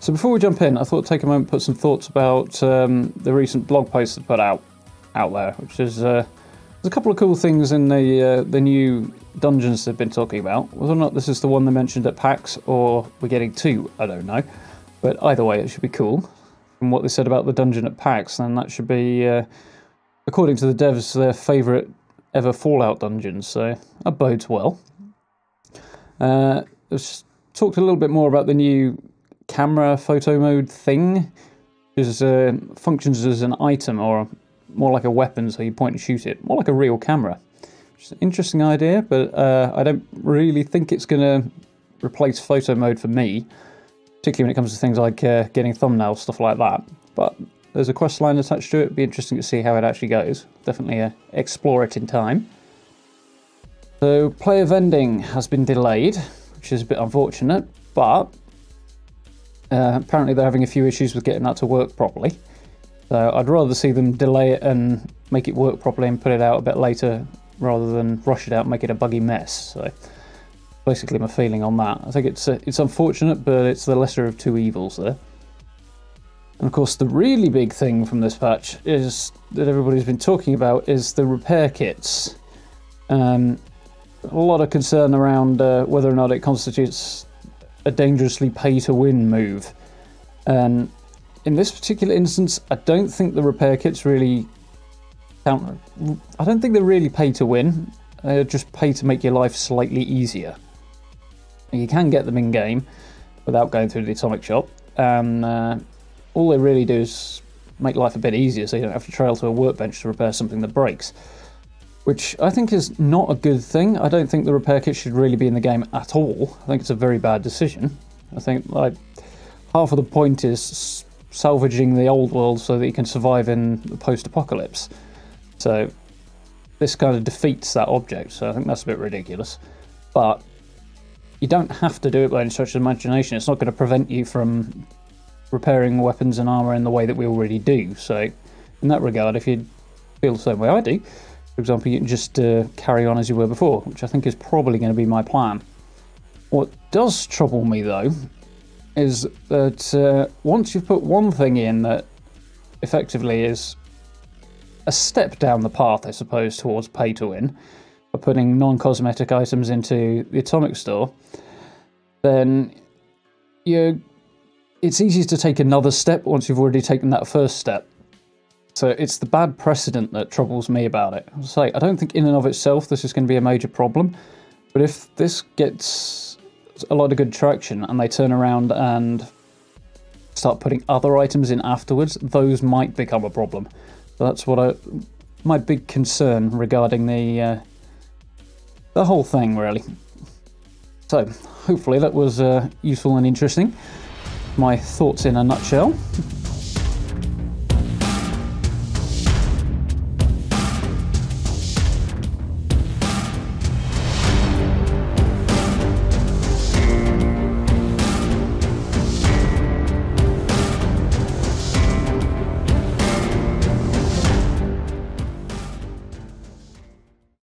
So before we jump in, I thought I'd take a moment to put some thoughts about the recent blog post that put out there, which is there's a couple of cool things in the new dungeons they've been talking about. Whether or not this is the one they mentioned at PAX or we're getting two, I don't know. But either way, it should be cool. From what they said about the dungeon at PAX, then that should be, according to the devs, their favourite ever Fallout dungeon, so that bodes well. Let's talked a little bit more about the new camera photo mode thing, which is, functions as an item or more like a weapon, so you point and shoot it, more like a real camera. Which is an interesting idea, but I don't really think it's going to replace photo mode for me, particularly when it comes to things like getting thumbnails, stuff like that. But there's a quest line attached to it. It'd be interesting to see how it actually goes. Definitely explore it in time. So player vending has been delayed, which is a bit unfortunate, but apparently they're having a few issues with getting that to work properly. So I'd rather see them delay it and make it work properly and put it out a bit later rather than rush it out and make it a buggy mess. So basically my feeling on that. I think it's unfortunate, but it's the lesser of two evils there. And of course the really big thing from this patch is that everybody's been talking about is the repair kits. A lot of concern around whether or not it constitutes a dangerously pay-to-win move. And in this particular instance, I don't think the repair kits really count. I don't think they're really pay-to-win. They're just pay to make your life slightly easier. You can get them in-game without going through the atomic shop. And all they really do is make life a bit easier so you don't have to trail to a workbench to repair something that breaks. Which I think is not a good thing. I don't think the repair kit should really be in the game at all. I think it's a very bad decision. I think like half of the point is salvaging the old world so that you can survive in the post-apocalypse. So this kind of defeats that object, so I think that's a bit ridiculous. But you don't have to do it by any stretch of imagination. It's not going to prevent you from repairing weapons and armour in the way that we already do. So in that regard, if you feel the same way I do, for example, you can just carry on as you were before, which I think is probably going to be my plan. What does trouble me, though, is that once you've put one thing in that effectively is a step down the path, I suppose, towards pay-to-win, by putting non-cosmetic items into the atomic store, then it's easy to take another step once you've already taken that first step. So it's the bad precedent that troubles me about it. I don't think in and of itself this is going to be a major problem, but if this gets a lot of good traction and they turn around and start putting other items in afterwards, those might become a problem. So that's what my big concern regarding the whole thing, really. So hopefully that was useful and interesting. My thoughts in a nutshell.